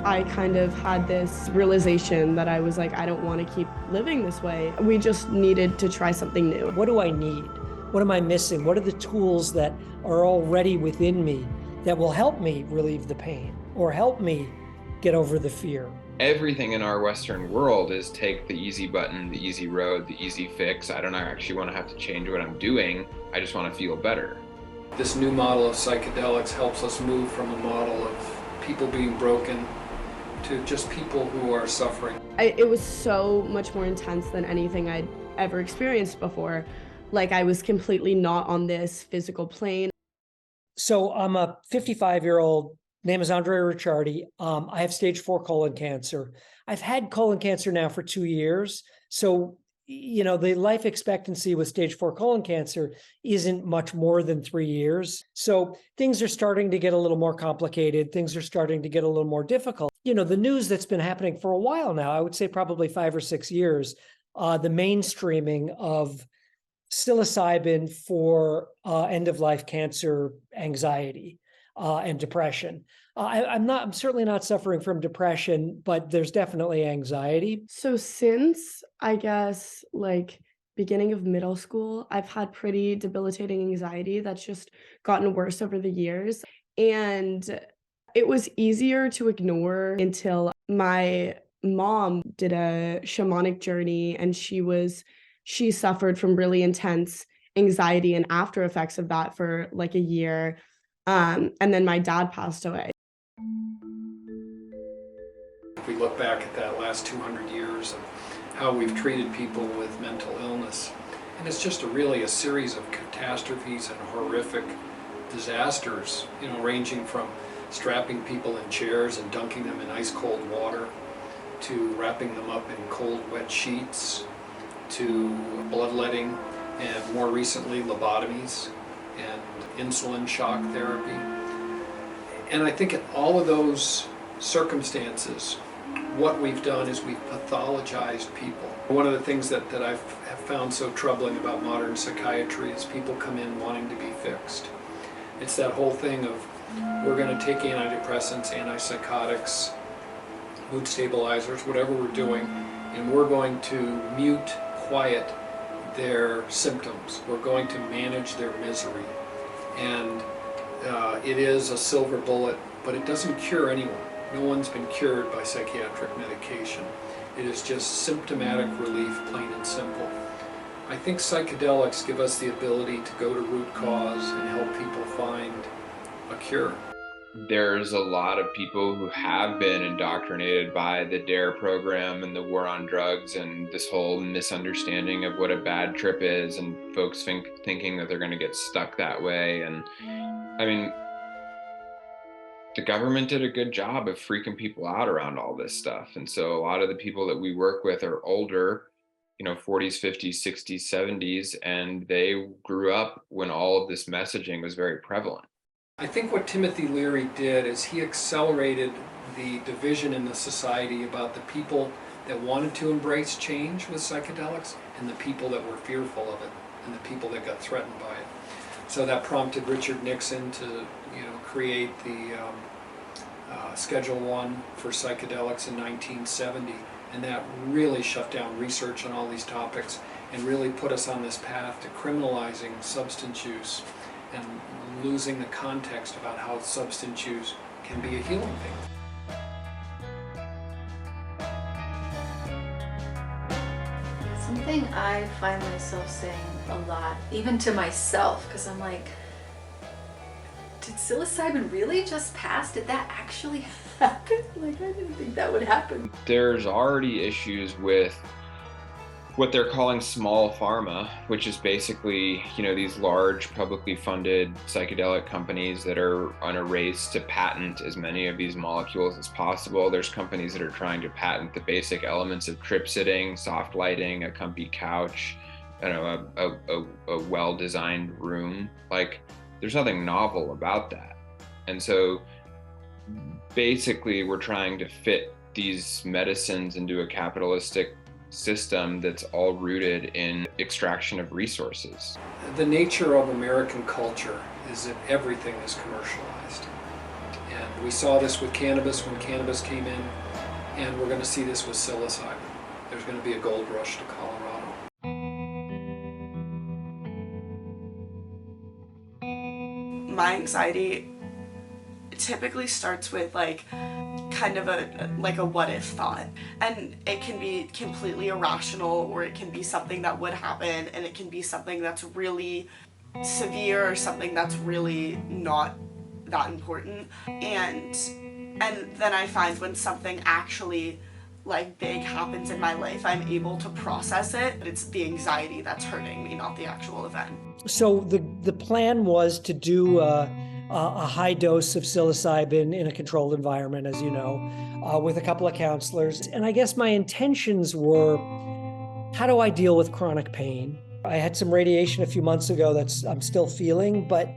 I kind of had this realization that I was like, I don't want to keep living this way. We just needed to try something new. What do I need? What am I missing? What are the tools that are already within me that will help me relieve the pain or help me get over the fear? Everything in our Western world is take the easy button, the easy road, the easy fix. I don't actually want to have to change what I'm doing. I just want to feel better. This new model of psychedelics helps us move from a model of people being broken to just people who are suffering. It was so much more intense than anything I'd ever experienced before. Like I was completely not on this physical plane. So I'm a 55-year-old, name is Andre Ricciardi. I have stage 4 colon cancer. I've had colon cancer now for 2 years. So, the life expectancy with stage 4 colon cancer isn't much more than 3 years. So things are starting to get a little more complicated. Things are starting to get a little more difficult. The news that's been happening for a while now, I would say probably 5 or 6 years, the mainstreaming of psilocybin for end-of-life cancer anxiety and depression. I'm certainly not suffering from depression, but there's definitely anxiety. So since I guess like beginning of middle school, I've had pretty debilitating anxiety that's just gotten worse over the years. And it was easier to ignore until my mom did a shamanic journey and she suffered from really intense anxiety and after effects of that for like a year. And then my dad passed away. If we look back at that last 200 years of how we've treated people with mental illness, and it's just really a series of catastrophes and horrific disasters, ranging from strapping people in chairs and dunking them in ice cold water, to wrapping them up in cold wet sheets, to bloodletting, and more recently lobotomies and insulin shock therapy. And I think in all of those circumstances, what we've done is we've pathologized people. One of the things that I've found so troubling about modern psychiatry is people come in wanting to be fixed. It's that whole thing of, we're going to take antidepressants, antipsychotics, mood stabilizers, whatever we're doing, and we're going to mute, quiet their symptoms. We're going to manage their misery. And it is a silver bullet, but it doesn't cure anyone. No one's been cured by psychiatric medication. It is just symptomatic relief, plain and simple. I think psychedelics give us the ability to go to root cause and help people find a cure. There's a lot of people who have been indoctrinated by the DARE program and the war on drugs and this whole misunderstanding of what a bad trip is, and folks thinking that they're going to get stuck that way. And I mean, the government did a good job of freaking people out around all this stuff. And so a lot of the people that we work with are older, 40s, 50s, 60s, 70s, and they grew up when all of this messaging was very prevalent. I think what Timothy Leary did is he accelerated the division in the society about the people that wanted to embrace change with psychedelics and the people that were fearful of it and the people that got threatened by it. So that prompted Richard Nixon to create the Schedule I for psychedelics in 1970, and that really shut down research on all these topics and really put us on this path to criminalizing substance use and losing the context about how substance use can be a healing thing. Something I find myself saying a lot, even to myself, because I'm like, did psilocybin really just pass? Did that actually happen? Like, I didn't think that would happen. There's already issues with what they're calling small pharma, which is basically, these large publicly funded psychedelic companies that are on a race to patent as many of these molecules as possible. There's companies that are trying to patent the basic elements of trip sitting, soft lighting, a comfy couch, a well-designed room. Like, there's nothing novel about that. And so basically we're trying to fit these medicines into a capitalistic system that's all rooted in extraction of resources. The nature of American culture is that everything is commercialized. And we saw this with cannabis when cannabis came in, and we're going to see this with psilocybin. There's going to be a gold rush to Colorado. My anxiety typically starts with like kind of a what if thought, and it can be completely irrational, or it can be something that would happen, and it can be something that's really severe or something that's really not that important. And then I find when something actually like big happens in my life, I'm able to process it. It's the anxiety that's hurting me, not the actual event. So the plan was to do a high dose of psilocybin in a controlled environment, as you know, with a couple of counselors. And I guess my intentions were, how do I deal with chronic pain? I had some radiation a few months ago I'm still feeling, but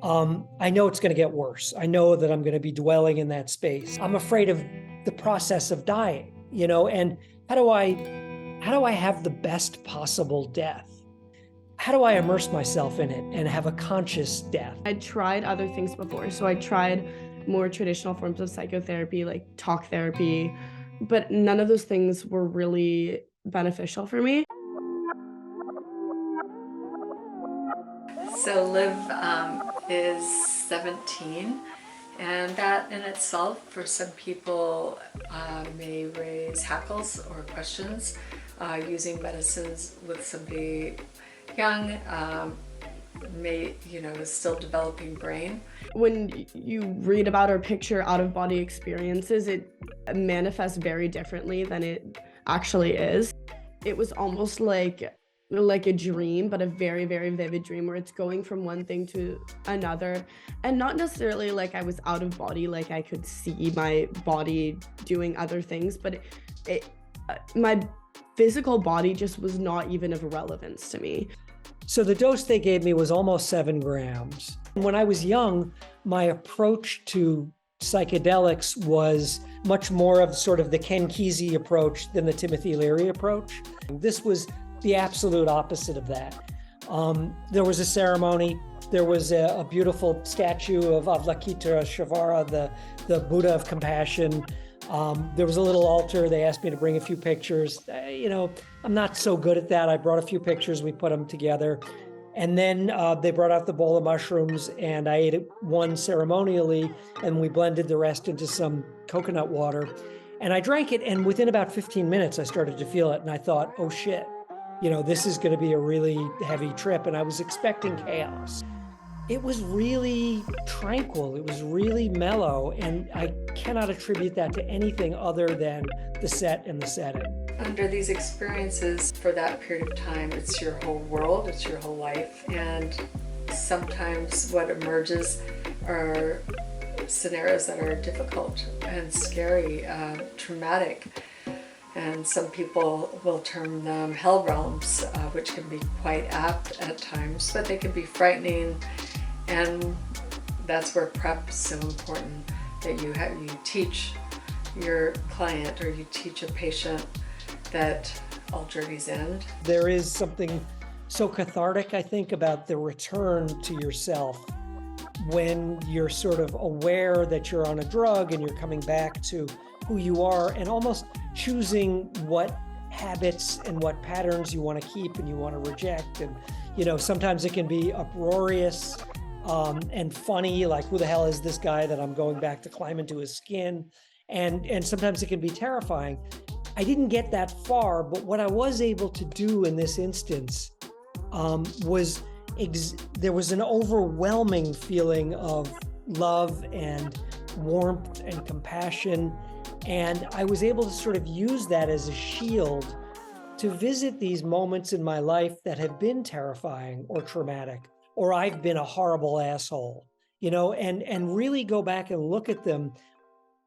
I know it's going to get worse. I know that I'm going to be dwelling in that space. I'm afraid of the process of dying, and how do I have the best possible death? How do I immerse myself in it and have a conscious death? I'd tried other things before. So I tried more traditional forms of psychotherapy, like talk therapy, but none of those things were really beneficial for me. So Liv is 17, and that in itself, for some people, may raise hackles or questions. Using medicines with somebody young, is still developing brain. When you read about or picture out-of-body experiences, it manifests very differently than it actually is. It was almost like a dream, but a very, very vivid dream where it's going from one thing to another, and not necessarily like I was out of body, like I could see my body doing other things, but my physical body just was not even of relevance to me. So the dose they gave me was almost 7 grams. When I was young, my approach to psychedelics was much more of sort of the Ken Kesey approach than the Timothy Leary approach. This was the absolute opposite of that. There was a ceremony. There was a beautiful statue of Avalokiteshvara, the Buddha of compassion. There was a little altar. They asked me to bring a few pictures. I'm not so good at that. I brought a few pictures. We put them together. And then they brought out the bowl of mushrooms, and I ate one ceremonially, and we blended the rest into some coconut water. And I drank it, and within about 15 minutes, I started to feel it. And I thought, oh shit, this is going to be a really heavy trip. And I was expecting chaos. It was really tranquil. It was really mellow. And I cannot attribute that to anything other than the set and the setting. Under these experiences, for that period of time, it's your whole world, it's your whole life. And sometimes what emerges are scenarios that are difficult and scary, traumatic. And some people will term them hell realms, which can be quite apt at times, but they can be frightening. And that's where prep is so important, that you teach your client or you teach a patient that all journeys end. There is something so cathartic, I think, about the return to yourself when you're sort of aware that you're on a drug and you're coming back to who you are and almost choosing what habits and what patterns you want to keep and you want to reject. And, sometimes it can be uproarious and funny, like, who the hell is this guy that I'm going back to climb into his skin? And sometimes it can be terrifying. I didn't get that far, but what I was able to do in this instance was there was an overwhelming feeling of love and warmth and compassion. And I was able to sort of use that as a shield to visit these moments in my life that have been terrifying or traumatic, or I've been a horrible asshole, and really go back and look at them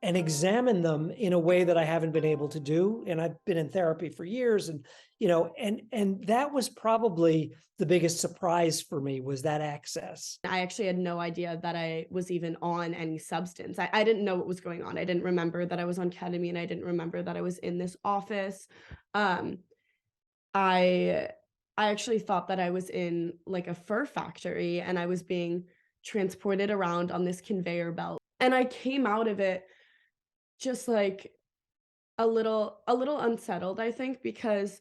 and examine them in a way that I haven't been able to do. And I've been in therapy for years, and that was probably the biggest surprise for me, was that access. I actually had no idea that I was even on any substance. I didn't know what was going on. I didn't remember that I was on ketamine. I didn't remember that I was in this office. I actually thought that I was in like a fur factory and I was being transported around on this conveyor belt. And I came out of it just like a little unsettled, I think, because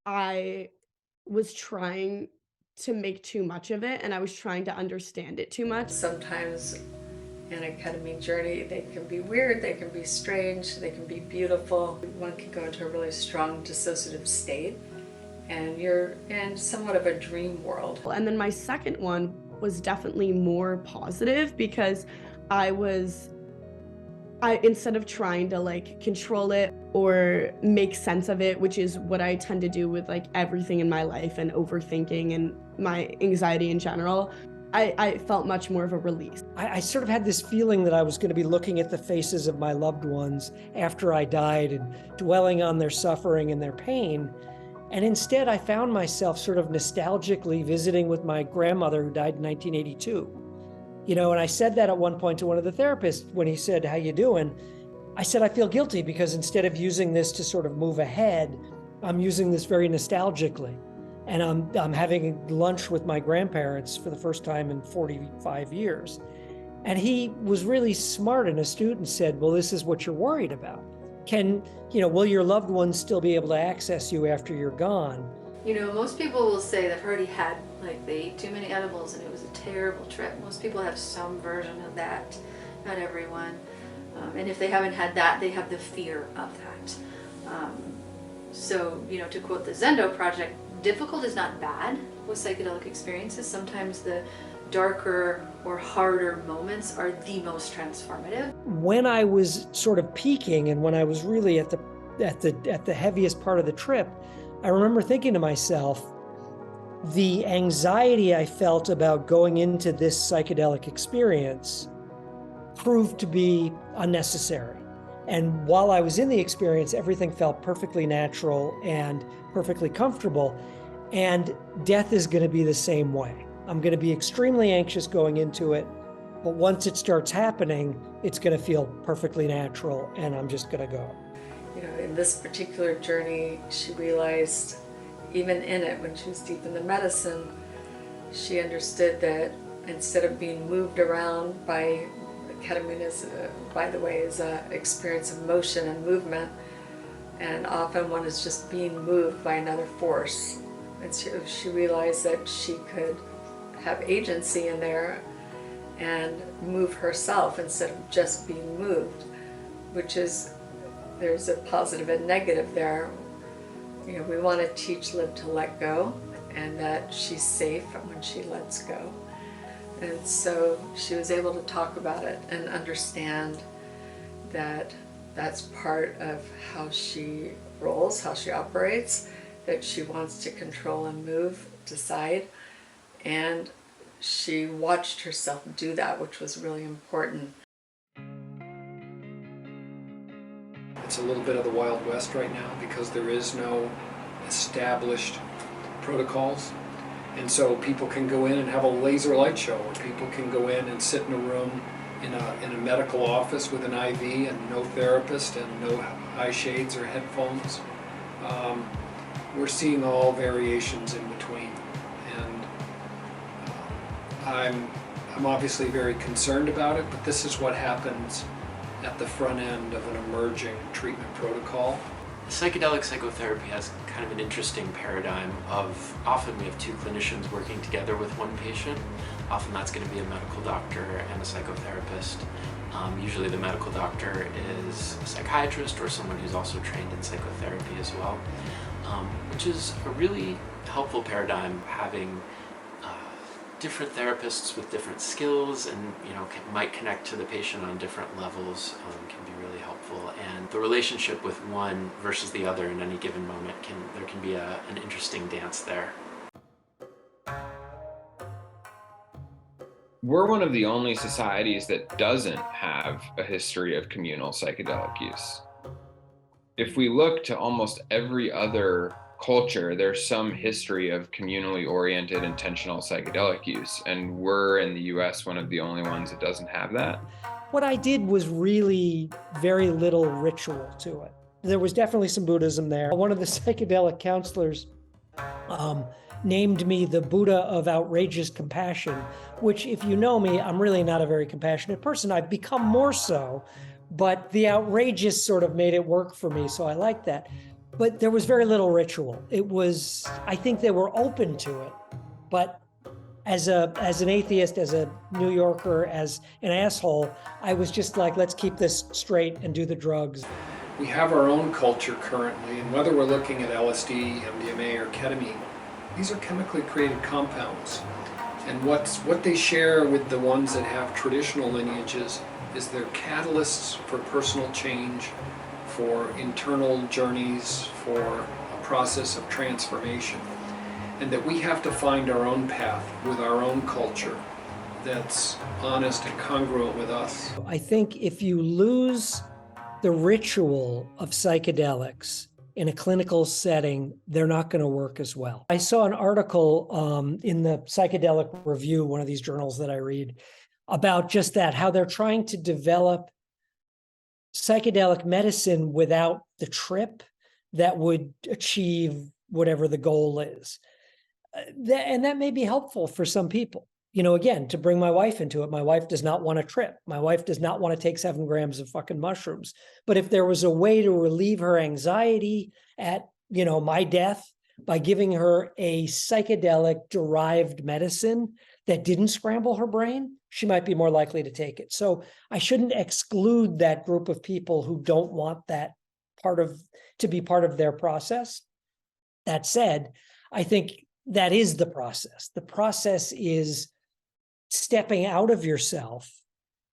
I was trying to make too much of it and I was trying to understand it too much. Sometimes in a ketamine journey, they can be weird, they can be strange, they can be beautiful. One can go into a really strong dissociative state and you're in somewhat of a dream world. And then my second one was definitely more positive because I instead of trying to like control it or make sense of it, which is what I tend to do with like everything in my life and overthinking and my anxiety in general, I felt much more of a release. I sort of had this feeling that I was going to be looking at the faces of my loved ones after I died and dwelling on their suffering and their pain. And instead, I found myself sort of nostalgically visiting with my grandmother who died in 1982. And I said that at one point to one of the therapists when he said, "How you doing?" I said, "I feel guilty because instead of using this to sort of move ahead, I'm using this very nostalgically. And I'm having lunch with my grandparents for the first time in 45 years. And he was really smart and astute and said, "Well, this is what you're worried about. Will your loved ones still be able to access you after you're gone?" Most people will say they've already had, like, they ate too many edibles and it was a terrible trip. Most people have some version of that, not everyone. And if they haven't had that, they have the fear of that. So, to quote the Zendo Project, difficult is not bad with psychedelic experiences. Sometimes the darker or harder moments are the most transformative. When I was sort of peaking and when I was really at the heaviest part of the trip, I remember thinking to myself, the anxiety I felt about going into this psychedelic experience proved to be unnecessary. And while I was in the experience, everything felt perfectly natural and perfectly comfortable. And death is going to be the same way. I'm going to be extremely anxious going into it, but once it starts happening, it's going to feel perfectly natural and I'm just going to go. In this particular journey, she realized, even in it, when she was deep in the medicine, she understood that instead of being moved around by ketamine, by the way, is an experience of motion and movement, and often one is just being moved by another force. And she realized that she could have agency in there and move herself instead of just being moved, which is, there's a positive and negative there. We want to teach Liv to let go and that she's safe when she lets go. And so she was able to talk about it and understand that that's part of how she rolls, how she operates, that she wants to control and move, decide. And she watched herself do that, which was really important. It's a little bit of the Wild West right now because there is no established protocols. And so people can go in and have a laser light show, or people can go in and sit in a room in a medical office with an IV and no therapist and no eye shades or headphones. We're seeing all variations in between. And I'm obviously very concerned about it, but this is what happens at the front end of an emerging treatment protocol. Psychedelic psychotherapy has kind of an interesting paradigm of, often we have two clinicians working together with one patient. Often that's going to be a medical doctor and a psychotherapist. Usually the medical doctor is a psychiatrist or someone who's also trained in psychotherapy as well, which is a really helpful paradigm, having different therapists with different skills and might connect to the patient on different levels, can be really helpful. And the relationship with one versus the other in any given moment there can be an interesting dance there. We're one of the only societies that doesn't have a history of communal psychedelic use. If we look to almost every other culture, there's some history of communally oriented intentional psychedelic use, and we're in the US one of the only ones that doesn't have that. What I did was really very little ritual to it. There was definitely some Buddhism there. One of the psychedelic counselors named me the Buddha of outrageous compassion, which, if you know me, I'm really not a very compassionate person. I've become more so, but the outrageous sort of made it work for me, so I like that. But there was very little ritual. It was, I think they were open to it, but as an atheist, as a New Yorker, as an asshole, I was just like, let's keep this straight and do the drugs. We have our own culture currently, and whether we're looking at LSD, MDMA, or ketamine, these are chemically created compounds. And what they share with the ones that have traditional lineages is they're catalysts for personal change, for internal journeys, for a process of transformation. And that we have to find our own path with our own culture that's honest and congruent with us. I think if you lose the ritual of psychedelics in a clinical setting, they're not going to work as well. I saw an article in the Psychedelic Review, one of these journals that I read, about just that, how they're trying to develop psychedelic medicine without the trip that would achieve whatever the goal is. And that may be helpful for some people. You know, again, to bring my wife into it, my wife does not want to trip. My wife does not want to take 7 grams of fucking mushrooms. But if there was a way to relieve her anxiety at, you know, my death by giving her a psychedelic derived medicine that didn't scramble her brain, she might be more likely to take it. So I shouldn't exclude that group of people who don't want that to be part of their process. That said, I think that is the process. The process is stepping out of yourself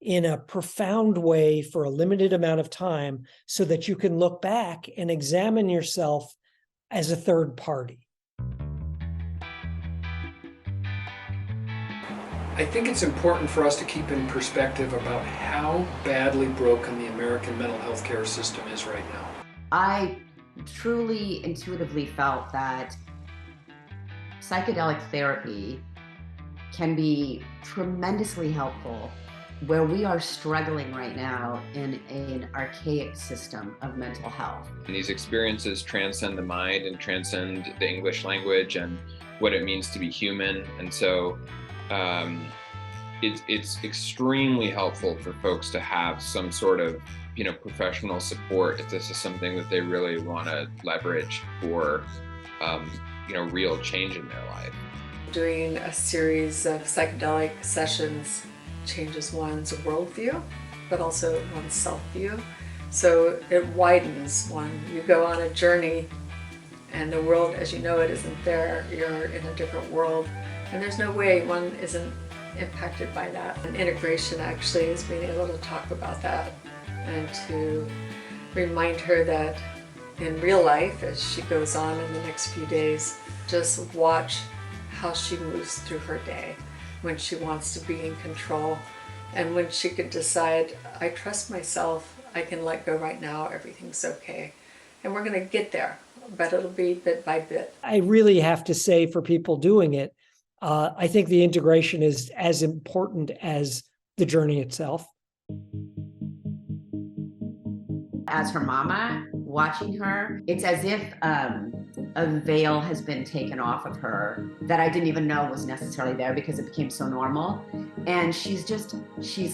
in a profound way for a limited amount of time so that you can look back and examine yourself as a third party. I think it's important for us to keep in perspective about how badly broken the American mental health care system is right now. I truly intuitively felt that psychedelic therapy can be tremendously helpful where we are struggling right now in an archaic system of mental health. And these experiences transcend the mind and transcend the English language and what it means to be human. And so it's extremely helpful for folks to have some sort of, you know, professional support if this is something that they really want to leverage for you know, real change in their life. Doing a series of psychedelic sessions changes one's worldview, but also one's self-view. So it widens one. You go on a journey and the world as you know it isn't there. You're in a different world. And there's no way one isn't impacted by that. And integration actually is being able to talk about that and to remind her that in real life, as she goes on in the next few days, just watch how she moves through her day when she wants to be in control and when she could decide, I trust myself, I can let go right now, everything's okay. And we're going to get there, but it'll be bit by bit. I really have to say for people doing it, I think the integration is as important as the journey itself. As her mama, watching her, it's as if a veil has been taken off of her that I didn't even know was necessarily there because it became so normal. And she's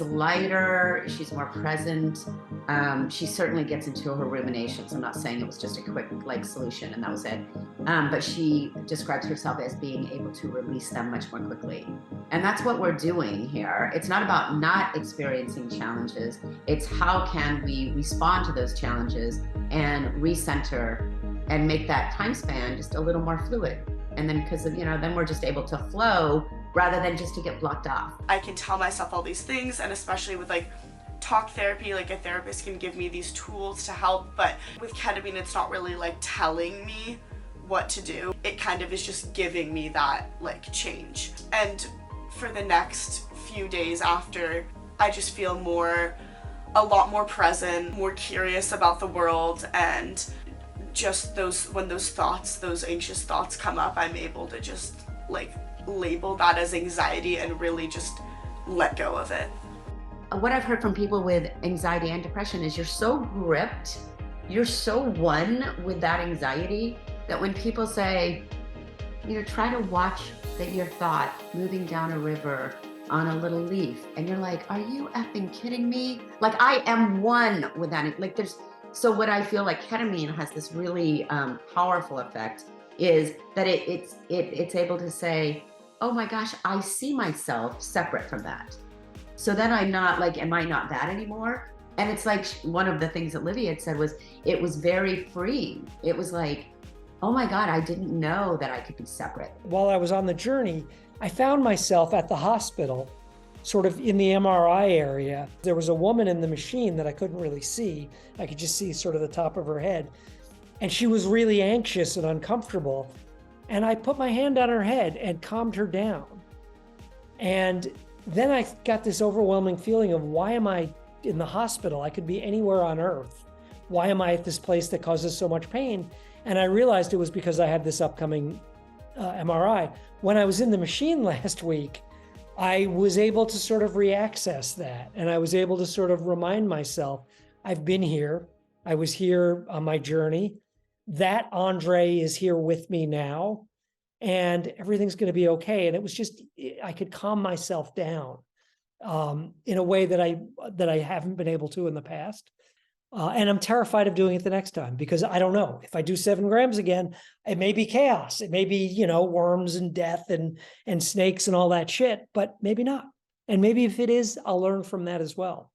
lighter, she's more present. She certainly gets into her ruminations. I'm not saying it was just a quick solution and that was it. But she describes herself as being able to release them much more quickly. And that's what we're doing here. It's not about not experiencing challenges. It's how can we respond to those challenges and recenter and make that time span just a little more fluid. And then because of, then we're just able to flow rather than just to get blocked off. I can tell myself all these things, and especially with talk therapy, a therapist can give me these tools to help, but with ketamine it's not really telling me what to do. It kind of is just giving me that change. And for the next few days after, I just feel a lot more present, more curious about the world, and just when those anxious thoughts come up, I'm able to just label that as anxiety and really just let go of it. What I've heard from people with anxiety and depression is you're so gripped, you're so one with that anxiety that when people say, try to watch your thought moving down a river on a little leaf, and you're like, are you effing kidding me? Like, I am one with that. Like, so what I feel like ketamine has this really powerful effect is that it's able to say, oh my gosh, I see myself separate from that. So then I'm not like, am I not that anymore? And it's like one of the things that Livy had said was, it was very freeing. It was like, oh my God, I didn't know that I could be separate. While I was on the journey, I found myself at the hospital, sort of in the MRI area. There was a woman in the machine that I couldn't really see. I could just see sort of the top of her head. And she was really anxious and uncomfortable. And I put my hand on her head and calmed her down. And then I got this overwhelming feeling of, why am I in the hospital? I could be anywhere on earth. Why am I at this place that causes so much pain? And I realized it was because I had this upcoming MRI. When I was in the machine last week, I was able to sort of re-access that. And I was able to sort of remind myself, I've been here. I was here on my journey. That Andre is here with me now, and everything's going to be okay. And it was just, I could calm myself down in a way that I haven't been able to in the past. And I'm terrified of doing it the next time, because I don't know if I do 7 grams again, it may be chaos. It may be, worms and death and snakes and all that shit, but maybe not. And maybe if it is, I'll learn from that as well,